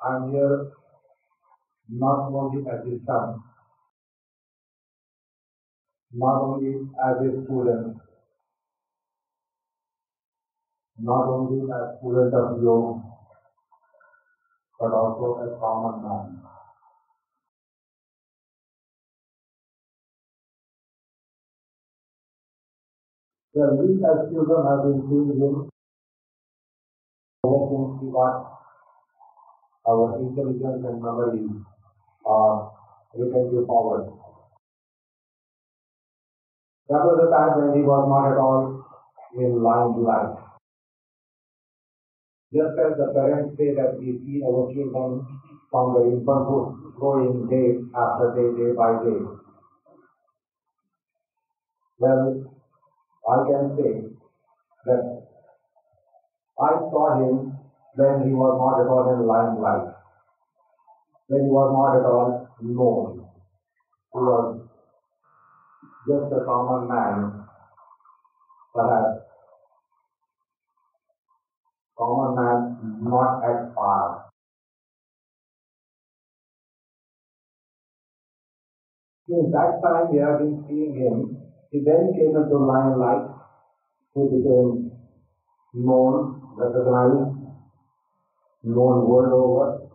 I'm here not only as his son, not only as a student, not only as student of yoga, but also a common man. Well, we as children have been seeing him ever since we got our intelligence and memories are retentive powers. That was the time when he was not at all in limelight. Just as the parents say that we see our children from the infanthood growing day after day, day by day. Well, I can say that I saw him when he was not at all in limelight, when he was not at all known. He was just a common man, perhaps common man not at par. Since that time we have been seeing him, he then came into limelight, he became known, recognized, known world over,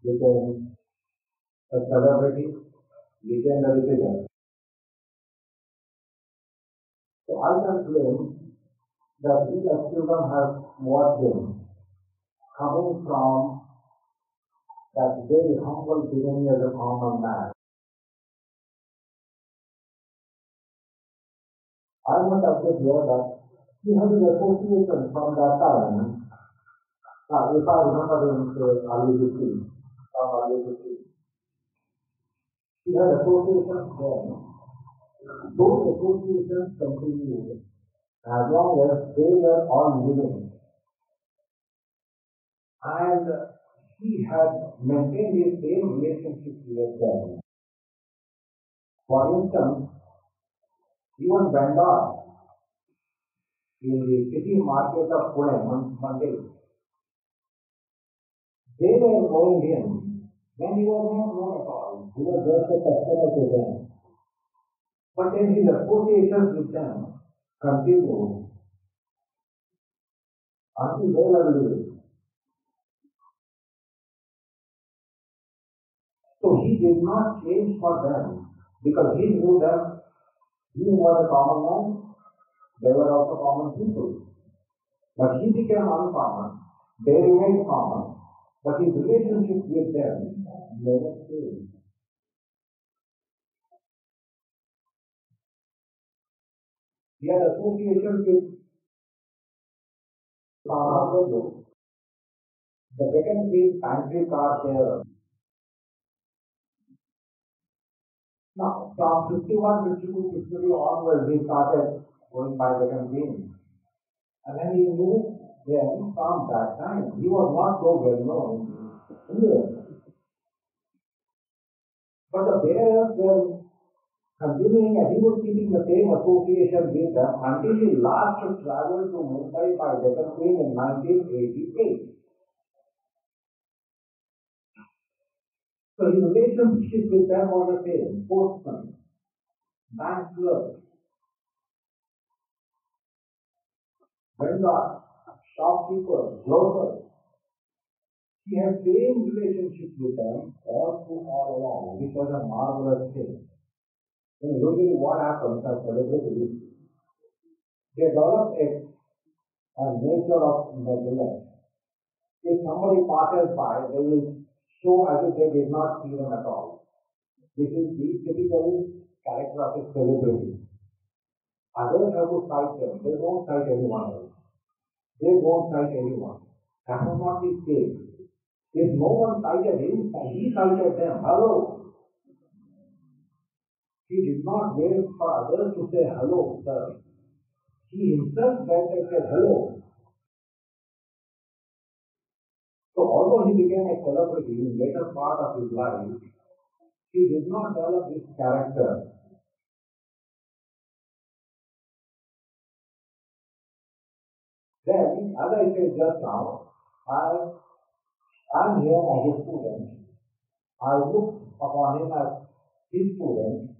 became a celebrity, legendary figure. So I can claim that we as children have watched him coming from that very humble beginning as a common man. I must admit here that he has an association from that time. If I remember in say early 50s, from early 50s, he had associations then. Those associations continued as long as they were all living. And he had maintained his same relationship with them. For instance, even vendors in the city market of Pune, Monday, they were knowing him when he was not known at all. He was just a customer to them. But then his associations with them continued until they were living. So he did not change for them because he knew them. He was a common man, they were also common people. But he became uncommon, they remained common, but his relationship with them never changed. He had association with the second week pantry car share. Now, from 51, 52, 53 onwards, he started going by second week. And when he moved then from that time, he was not so well known here. But the bearers were continuing and he was keeping the same association with them until he last traveled to Mumbai by Deccan Queen in 1988. So his relationship with them was the same. Postman, bank clerk, vendor, shopkeeper, grocer. He had same relationship with them all along, which was a marvelous thing. Usually what happens as celebrities, they develop a nature of neglect. If somebody passes by, they will show as if they did not see them at all. This is the typical character of a celebrity. Others have to cite them. They don't cite anyone else. They won't cite anyone. That was not his case. If no one cited him, he cited them. Hello. He did not wait for others to say hello, sir. He himself went and said hello. So although he became a celebrity in later part of his life, he did not develop his character. Then, as I said just now, I I'm here as a student. I look upon him as his student,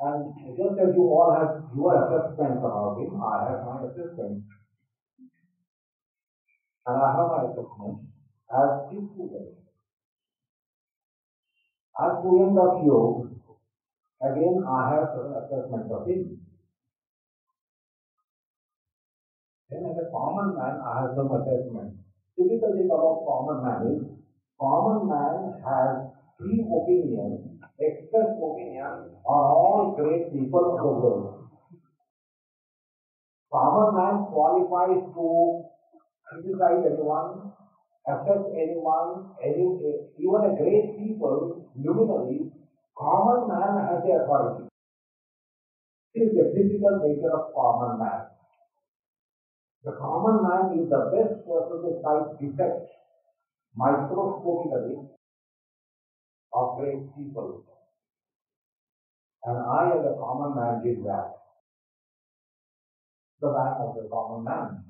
and just as you all have your assessments about him, I have my assessment, and I have my assessment as his student. As student of yoga, again I have certain assessments of him. Then as a common man, I have some assessment. Typical thing about common man is, common man has three opinions, expressed opinions on all great people of the world. Common man qualifies to criticize anyone, assess anyone, even a great people, luminaries. Common man has the authority. This is the typical nature of common man. The common man is the best person to cite defects microscopically of great people. And I, as a common man, did that. The man of the common man.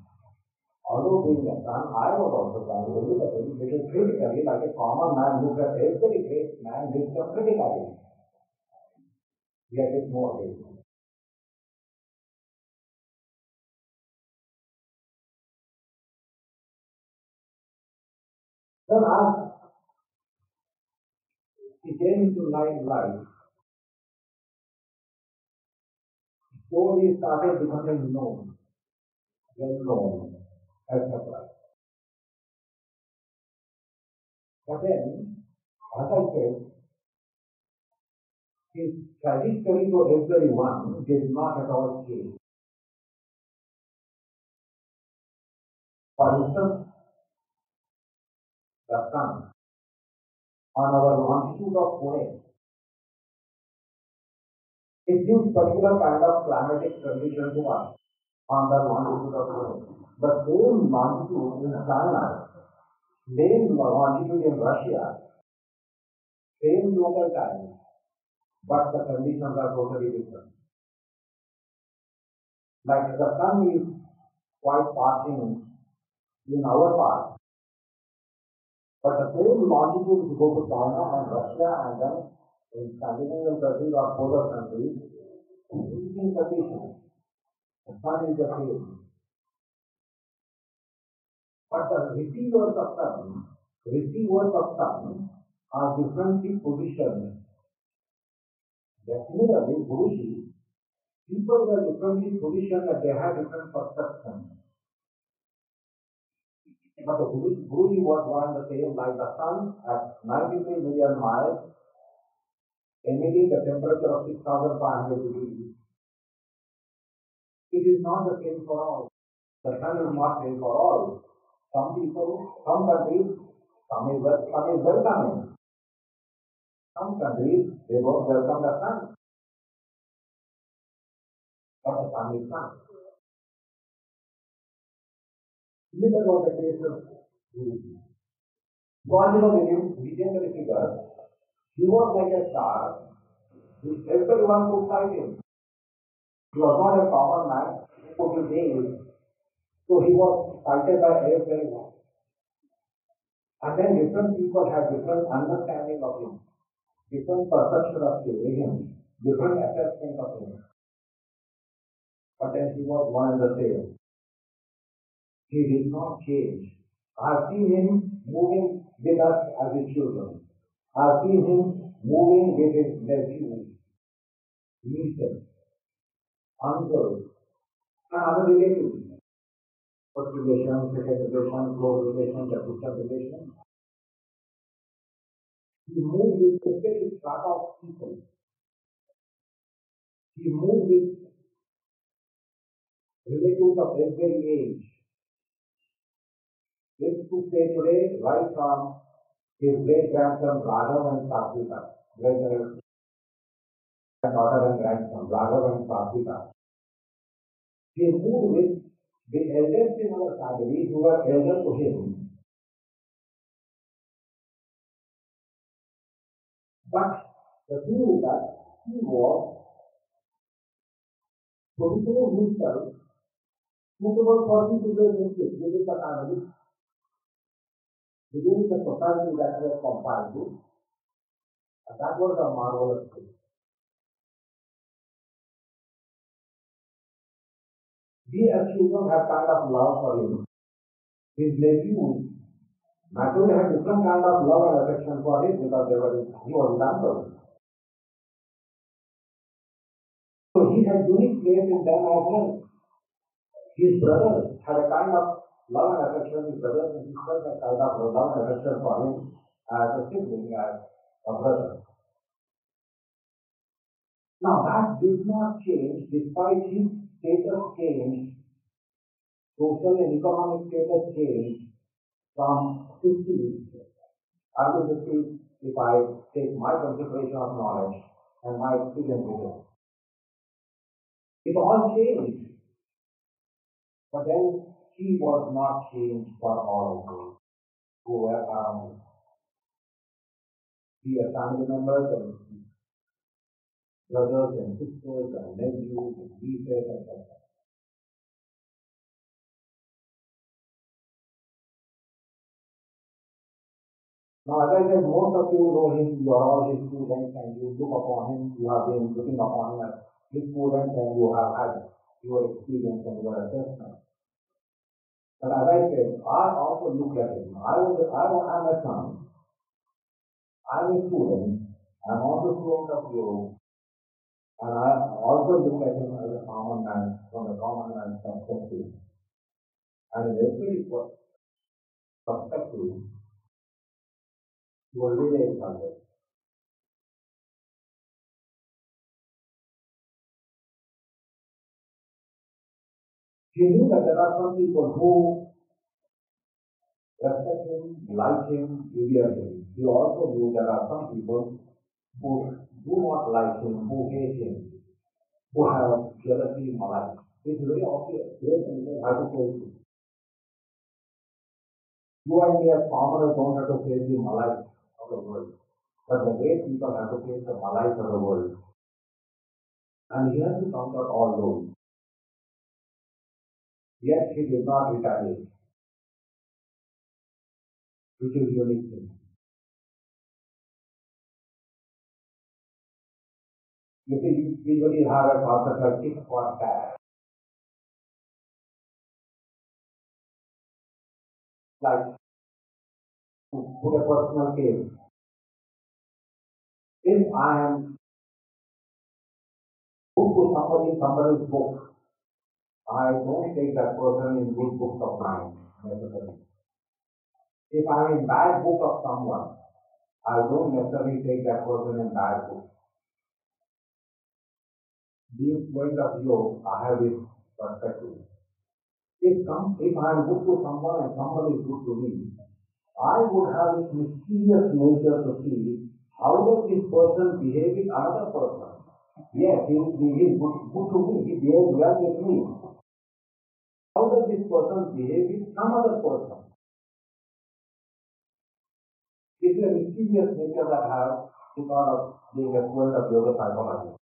Although being a son, I was also trying to look at him little critically, like a common man looks at every great man, looks at critically. Yet it's more great. Then as he came into life, slowly started becoming known, well known, etc. But then, as I said, his trajectory to everyone did not at all change. For instance, the sun on our longitude of Pune, it gives particular kind of climatic condition to us on the longitude of Pune. The same longitude in China, same longitude in Russia, same local time, but the conditions are totally different. Like the sun is quite parching in our part, but the same longitude, if you go to China and Russia and then in Scandinavian countries or polar countries, freezing conditions, the sun is the same. But the receivers of sun are differently positioned. Similarly, Guruji, people were differently positioned and they had different perceptions. But the Guruji was one and the same, like the sun at 93 million miles, emitting a temperature of 6,500 degrees. It is not the same for all. The sun is not same for all. Some people, some countries, some is welcoming. Some countries, they don't welcome the sun, but the sun is sun. Similar was the case of Guruji. God, legendary figure, he was like a star, which everyone could fight him. He was not a common man who could be nailed, so he was cited by everyone. And then different people had different understanding of him, different perception of him, different assessment of him. But then he was one and the same. He did not change. I have seen him moving with us as his children. I have seen him moving with his nephews, nieces, uncles, and other relatives. First relation, second relation, close relation, the distant relation. He moved with every strata of people. He moved with relatives of every age. This to say today, right from his great grandson Raghav and Satvika, great granddaughter and grandson Raghav and Satvika. He moved with the elders in our family who were elder to him. But the thing is that he was positioning himself suitable for his relationship within the family. within the society that was confined to, and that was a marvelous thing. We as children have kind of love for him. His nephews naturally had different kind of love and affection for him because he was his uncle. So he had unique place in them as well. His brothers had a kind of love and affection. His brothers and sisters had kind of love and affection for him as a sibling, as a brother. Now that did not change despite his status change, social and economic status change from 50s, early 50s, if I take my consideration of knowledge and my experience with it. It all changed, but then he was not changed for all of those who were around him. He had family members and brothers and sisters and nephews and nieces, etc. Now, as I said, most of you know him, you are all his students and you look upon him, you have been looking upon him as his students and you have had your experience and your assessment. But as I said, I also look at him. I'm a son, I'm a student, I'm also a student of you, and I also look at him as a common man, from a common man's perspective. And in every perspective, you will relate something. He knew that there are some people who respect him, like him, revere him. He also knew there are some people who do not like him, who hate him, who have jealousy in my life. It's very obvious. Great people have to face it. You and me as commoners don't have to face the malai of the world. But the great people have to face the malai of the world. And he has to conquer all those. Yet he did not retaliate, which is unique thing. You see, we usually have a concept like tit for tat. Like to put a personal case. If I am good to somebody in somebody's book, I don't take that person in good books of mine necessarily. If I'm in bad book of someone, I don't necessarily take that person in bad book. Being point of view, I have this perspective. If I am good to someone and somebody is good to me, I would have this mysterious nature to see how does this person behave with another person. Yes, he is good to me, he behaves well with me. How does this person behave with some other person? This is a mysterious nature that I have because of being a student of yoga psychology.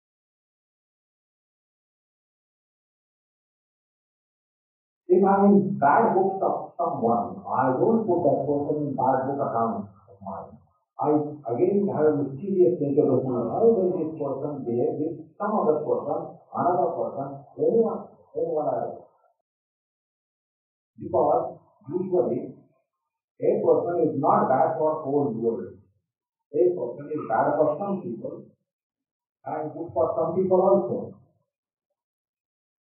If I'm in bad books of someone, I don't put that person in bad book account of mine. I again have a mysterious nature to see how does this person behave with some other person, another person, anyone else. Because usually a person is not bad for whole world. A person is bad for some people and good for some people also.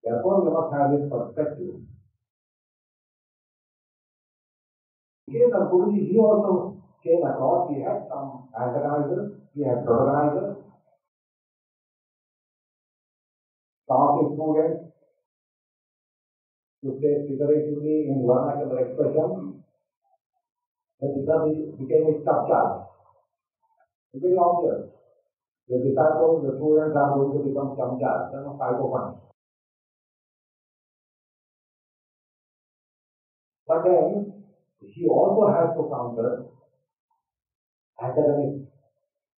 Therefore, you must have this perspective. In case of Guruji, he also came across, he had some antagonizers, he had protagonizers, some of his students, to say figuratively in vernacular expression, the became his chapchas. It's very obvious. The disciples, the students are going to become chamchas, psychopaths. But then, he also has to counter antagonists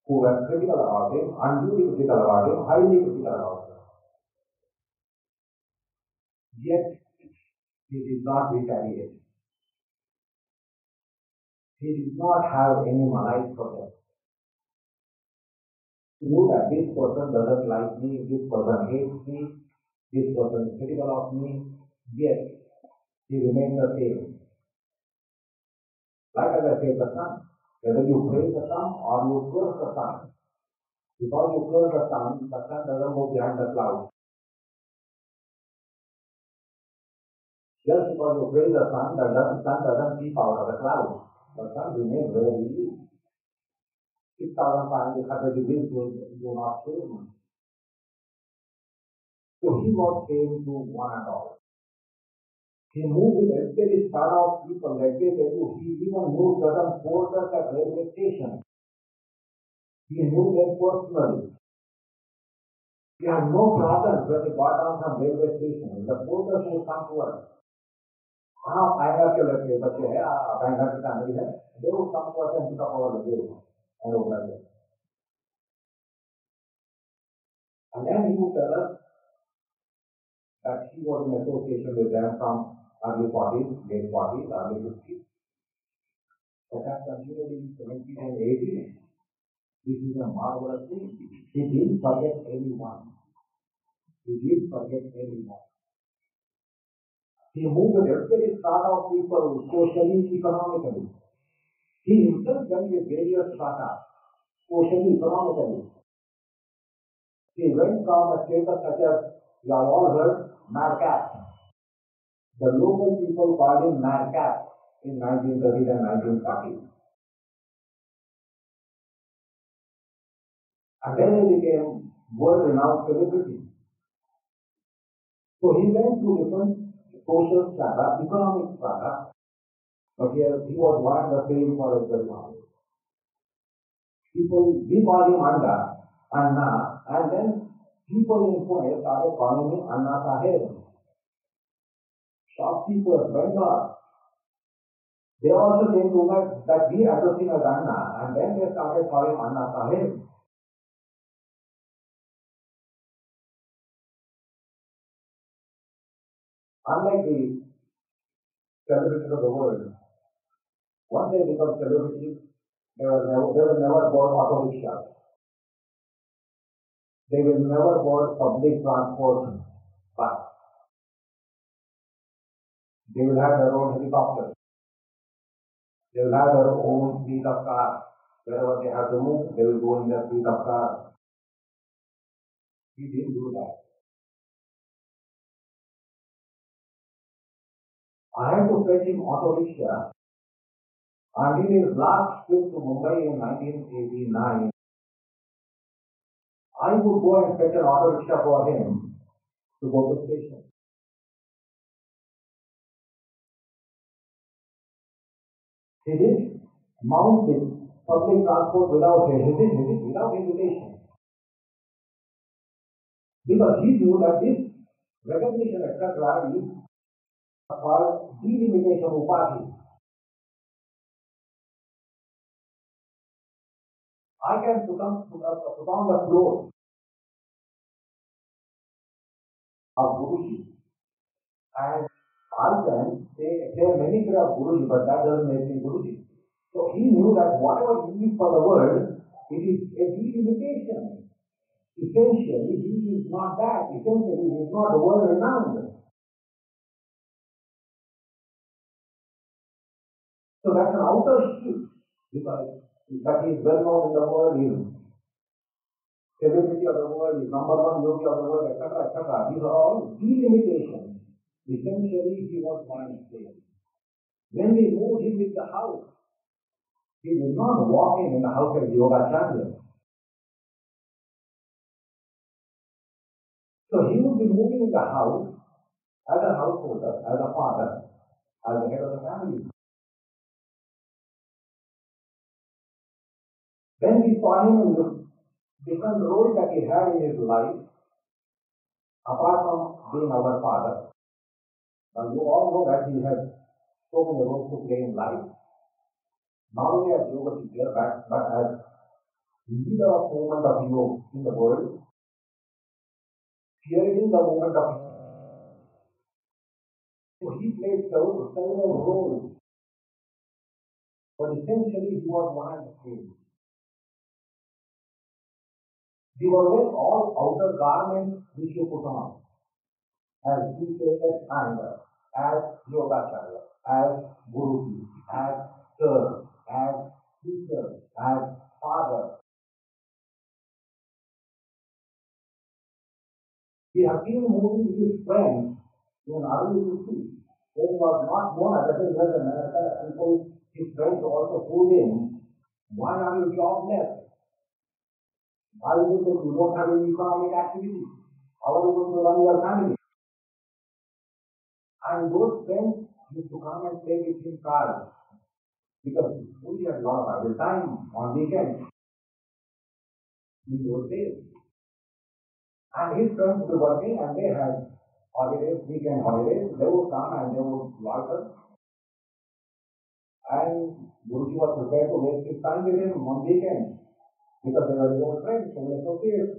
who were critical about him, unduly critical about him, highly critical about him. Yet, he did not retaliate. He did not have any malai for them. He knew that this person doesn't like me, this person hates me, this person is critical of me, yet he remained the same. Like as I said, the sun. Whether you praise the sun or you curse the sun, because you curse the sun doesn't go behind the clouds. Just because you praise the sun, sun doesn't peep out of the clouds. The sun remains where he is. 6,500 degrees do not change. So he was saying to one and all. He moved with every sort of people. Let me tell you, he even moved certain porters at railway stations. He knew them personally. He had no problems when he got down from railway station. The porters would come to us. हाँ आएगा क्यों लड़के बच्चे हैं अपने घर का नहीं है they would come to us and pick up our luggage and open it. And then he would tell us that he was in association with them from early 40s, late 40s, early 50s. But that continued in 70s and 80s. This is a marvelous thing. He didn't forget anyone. He didn't forget anyone. He moved with every strata of people, socially, economically. He himself went with various strata, socially, economically. He went from a status such as, you have all heard, madcap. The local people called him madcap in 1930s and 1940s. And then he became world-renowned celebrity. So he went through different social strata, economic strata, but here he was one and the same for everyone. People, we call him Anna, and then people in Pune started calling him Anna Sahib. Shopkeepers, vendors, they also came to know that we address him as Anna, and then they started calling Anna Sahib. Unlike the celebrities of the world, once they become celebrities, they will never board auto rickshaws. They will never board public transport bus. They will have their own helicopters. They will have their own fleet of cars. Wherever they have to move, they will go in their fleet of cars. He didn't do that. I had to fetch him auto rickshaw until his last trip to Mumbai in 1989. I would go and fetch an auto rickshaw for him to go to the station. He did mount the public transport without hesitation. Because he knew that this recognition, etc., is called delimitation upati. I can put on the floor of Guruji and I can say there are many kinds of Guruji, but that doesn't make me Guruji. So he knew that whatever he is for the world, it is a delimitation. Essentially, he is not that. Essentially, he is not world renowned. So that's an outer shift because that is well known in the world, he is celebrity of the world, is number one yogi of the world, etc., etc. These are all delimitations. Essentially, he was one state. When we moved him with the house, he did not walk in the house as Yogacharya. So he would be moving in the house as a householder, as a father, as the head of the family. Then we saw him in the different roles that he had in his life, apart from being our father. Now you all know that he had so many roles to play in life, not only as yoga teacher, but as leader of movement of yoga in the world, steering the movement of yoga. So he played several roles But essentially, he was one and the same. He was wearing all outer garments which you put on, as B.K.S. as Yogacharya, as Guruji, as Sir, as teacher, as father. We have seen moving with his friends in early 50s. When he was not known as a in America, people, his friends also told him, why are you jobless? Why is it that you don't have any economic activity? How are you going to run your family? And those friends used to come and play with him cards because we had a lot of idle time on weekends in those days. And his friends were working and they had holidays, weekend holidays. They would come and they would loiter. And Guruji was prepared to waste his time with him on weekends because they were his old friends, so he associates.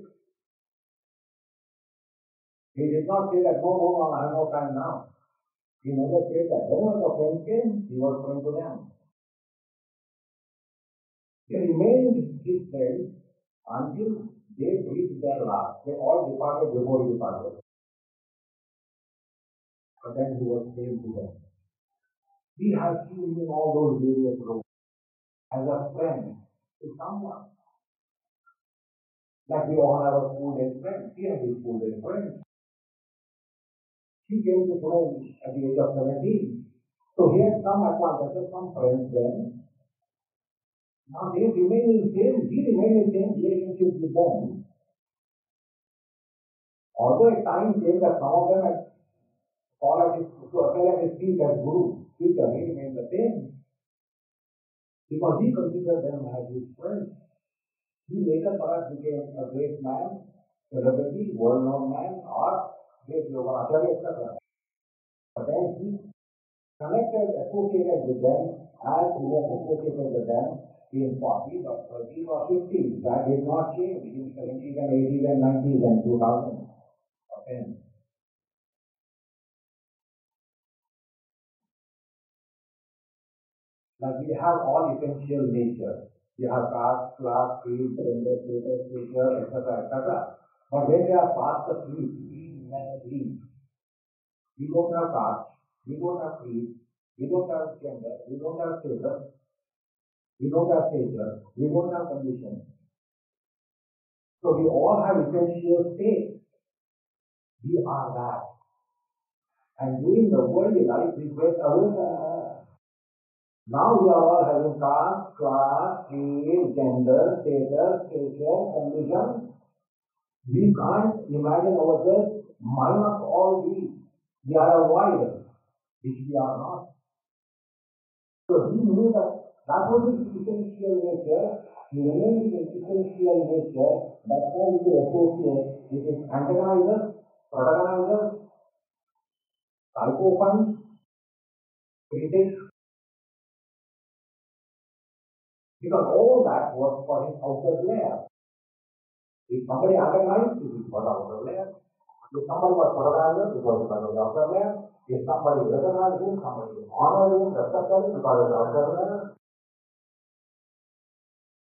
He did not say that, no, no, no, I have no time now. He never said that. Whenever the friends came, he was friend to them. They remained his friends until they breathed their last. They all departed before he departed. But then he was same to them. We have seen him in all those various roles as a friend to someone. Like we all have a school day friend. He had his school day friend. He came to Pune at the age of 17. So he had some advantages, some friends then. Now they remain in same, he remained in same relationship with them. Although at times came that some of them had fall at his, to appear at his feet as Guru, teacher, he remained the same. Because he considered them as his friends. He later perhaps became a great man, celebrity, world-known man, or great yoga acharya, etc. But then he connected, associated with them as he was associated with them in 40s or 30s or 50s. That did not change in 70s and 80s and 90s and 2000s or 10. Like we have all essential nature. We have caste, class, creed, gender, status, nature, etc., etc. But when they are past the creed, we never leave. We don't have caste, we don't have creed, we don't have gender, we don't have status, we don't have nature, we don't have condition. So we all have essential states. We are that. And during the worldly life, we get away from that. Now we are all having caste, class, creed, gender, status, nature, condition. We can't imagine ourselves minus all these. We are a void, which we are not. So he knew that that was his essential nature. He remained his essential nature. That's why he associate with his antagonizers, protagonizers, psychophants, critics, because all that was for his outer layer. If somebody antagonized, it was outer layer. If somebody was protagonized, it was because of the outer layer. If somebody recognized him, somebody honored him, respected him, because of the outer layer.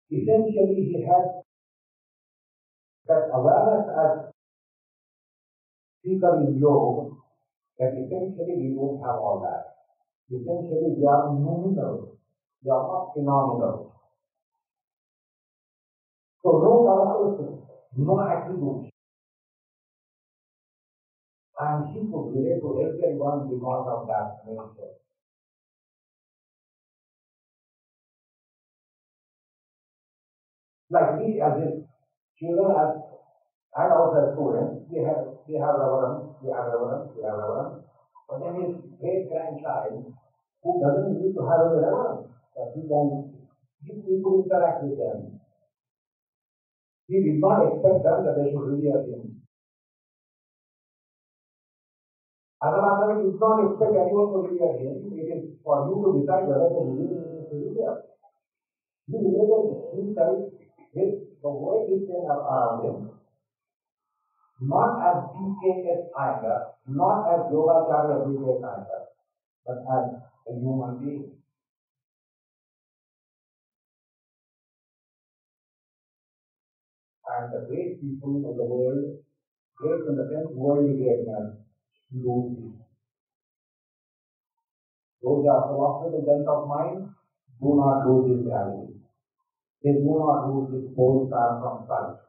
Essentially, he had that awareness as speaker in yoga, that essentially we don't have all that. Essentially, we are nominal. We are not phenomenal. So no characteristics, no attributes. And he could relate to everyone because of that nature. Like we as his children as and also as students, we have reverence, we have reverence, we have reverence. But then his great grandchild who doesn't need to have any reverence, that he can give people interact with them. He did not expect them that they should revere him. Another did not expect anyone to revere him. It is for you to decide whether to revere. He related himself with the world is around him, not as B.K.S. Iyengar, not as Yogacharya B.K.S. Iyengar, but as a human being. And the great people of the world, great in the sense worldly greatness, lose this. Those who are philosophical bent of mind do not lose this gravity. They do not lose this whole stand from sight.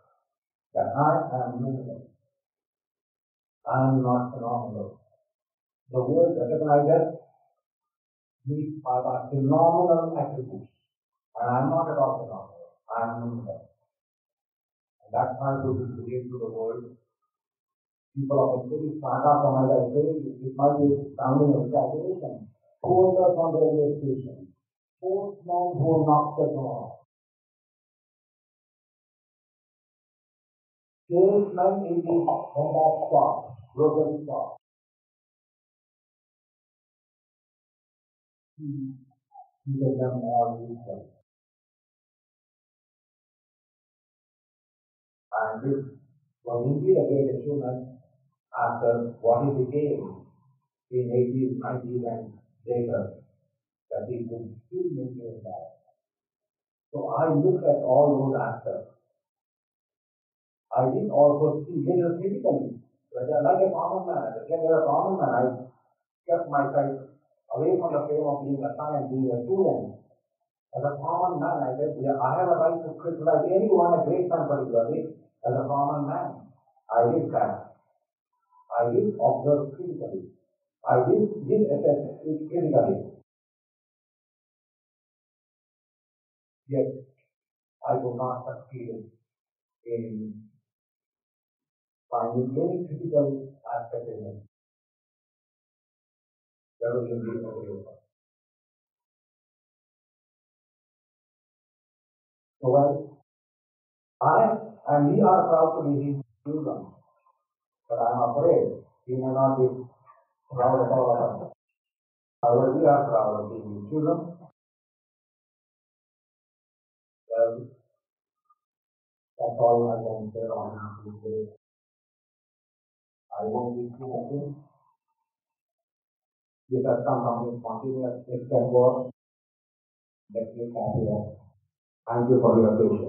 That I am minimal. I am not phenomenal. The word recognizes me by my phenomenal attributes. And I am not at all phenomenal. I am minimal. And that's how to be believed to the world. People often say, Tata Samaya say, it might be sounding exaggeration. Quotas on the railway station. Postman who knocks the door. Salesman in the Honda shop, local shop. He became all equal. And this was indeed a great achievement after what he became in 80s, 90s and later, that he could still maintain that. So I looked at all those aspects. I did also see little critically, whether like a common man, as a common man, I kept my sight away from the fame of being a son and being a student. As a common man, I said, yeah, I have a right to criticize anyone, a great man particularly, as a common man. I did that. I did observe critically. I did assess it critically. Yet, I could not succeed in finding any critical aspect in him. That was indeed a great one. So, well, I and we are proud to be his children, but I am afraid he may not be proud of all of us. However, we are proud of being his children. Well, that's all I can say on this day. I won't be too much. This has come something spontaneous. It can work. Let me carry on. Thank you for your patience.